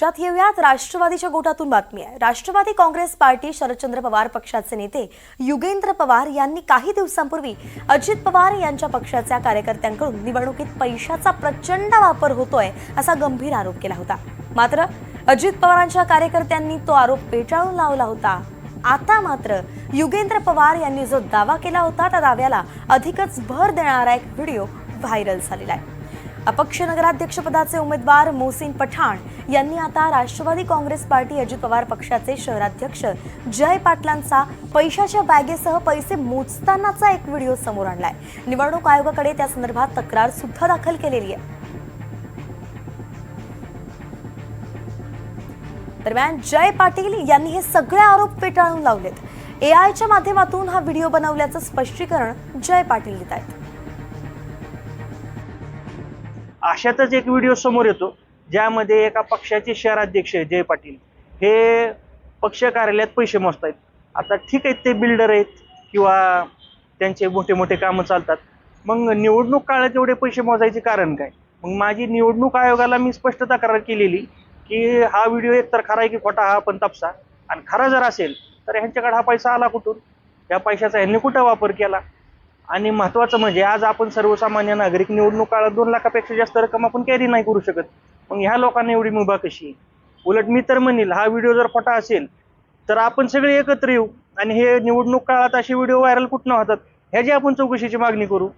राज्यात येऊयात राष्ट्रवादीच्या गोटातून बातमी आहे। राष्ट्रवादी काँग्रेस पार्टी शरदचंद्र पवार पक्षाचे नेते युगेंद्र पवार यांनी काही दिवसांपूर्वी अजित पवार यांच्या पक्षाच्या कार्यकर्त्यांकडून निवडणुकीत पैशाचा प्रचंड वापर होतोय असा गंभीर आरोप केला होता। मात्र अजित पवारांच्या कार्यकर्त्यांनी तो आरोप फेटाळून लावला होता। आता मात्र युगेंद्र पवार यांनी जो दावा केला होता त्या दाव्याला अधिकच भर देणारा एक व्हिडिओ व्हायरल झालेला आहे। अपक्ष नगराध्यक्षपदाचे उमेदवार मोहसिन पठाण यांनी आता राष्ट्रवादी काँग्रेस पार्टी अजित पवार पक्षाचे शहराध्यक्ष जय पाटलांचा पैशाच्या बॅगेसह पैसे मोजतानाचा एक व्हिडिओ समोर आणलाय। निवडणूक आयोगाकडे त्या संदर्भात तक्रार सुद्धा दाखल केलेली आहे। दरम्यान जय पाटील यांनी हे सगळे आरोप फेटाळून लावलेत। एआयच्या माध्यमातून हा व्हिडिओ बनवल्याचं स्पष्टीकरण जय पाटील देत आहेत। अशातच एक व्हिडिओ समोर येतो ज्यामध्ये एका पक्षाचे शहराध्यक्ष जय पाटील हे पक्ष कार्यालयात पैसे मोजतायत। आता ठीक आहे, ते बिल्डर आहेत किंवा त्यांचे मोठे मोठे कामं चालतात, मग निवडणूक काळात एवढे पैसे मोजायचे कारण काय? मग माझी निवडणूक आयोगाला मी स्पष्ट तक्रार केलेली की हा व्हिडिओ एकतर खरा आहे की खोटा हा पण तपासा, आणि खरा जर असेल तर ह्यांच्याकडे हा पैसा आला कुठून, या पैशाचा ह्यांनी कुठं वापर केला। आणि महत्त्वाचं म्हणजे आज आपण सर्वसामान्य नागरिक निवडणूक काळात 2 लाखापेक्षा जास्त रक्कम आपण कॅरी नाही करू शकत। मग ह्या लोकांना एवढी मुभा कशी? उलट मी तर म्हणेल हा व्हिडिओ जर खोटा असेल तर आपण सगळे एकत्र येऊ आणि हे निवडणूक काळात असे व्हिडिओ व्हायरल कुठं होतात ह्याची आपण चौकशीची मागणी करू।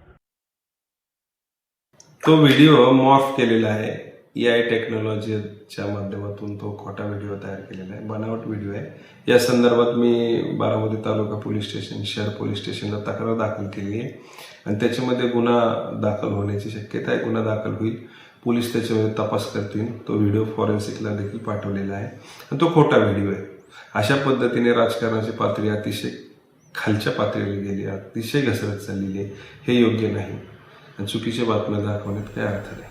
तो व्हिडिओ मॉर्फ केलेला आहे, एआय टेक्नॉलॉजीच्या माध्यमातून तो खोटा व्हिडिओ तयार केलेला आहे, बनावट व्हिडिओ आहे। या संदर्भात मी बारामती तालुका पोलीस स्टेशन शहर पोलीस स्टेशनला तक्रार दाखल केली आहे आणि त्याच्यामध्ये गुन्हा दाखल होण्याची शक्यता आहे। गुन्हा दाखल होईल, पोलीस त्याच्यामध्ये तपास करतील। तो व्हिडिओ फॉरेन्सिकला देखील पाठवलेला आहे आणि तो खोटा व्हिडिओ आहे। अशा पद्धतीने राजकारणाची पातळी अतिशय खालच्या पातळीला गेली, अतिशय घसरत चाललेली आहे। हे योग्य नाही आणि चुकीच्या बातम्या दाखवण्यात काही अर्थ नाही।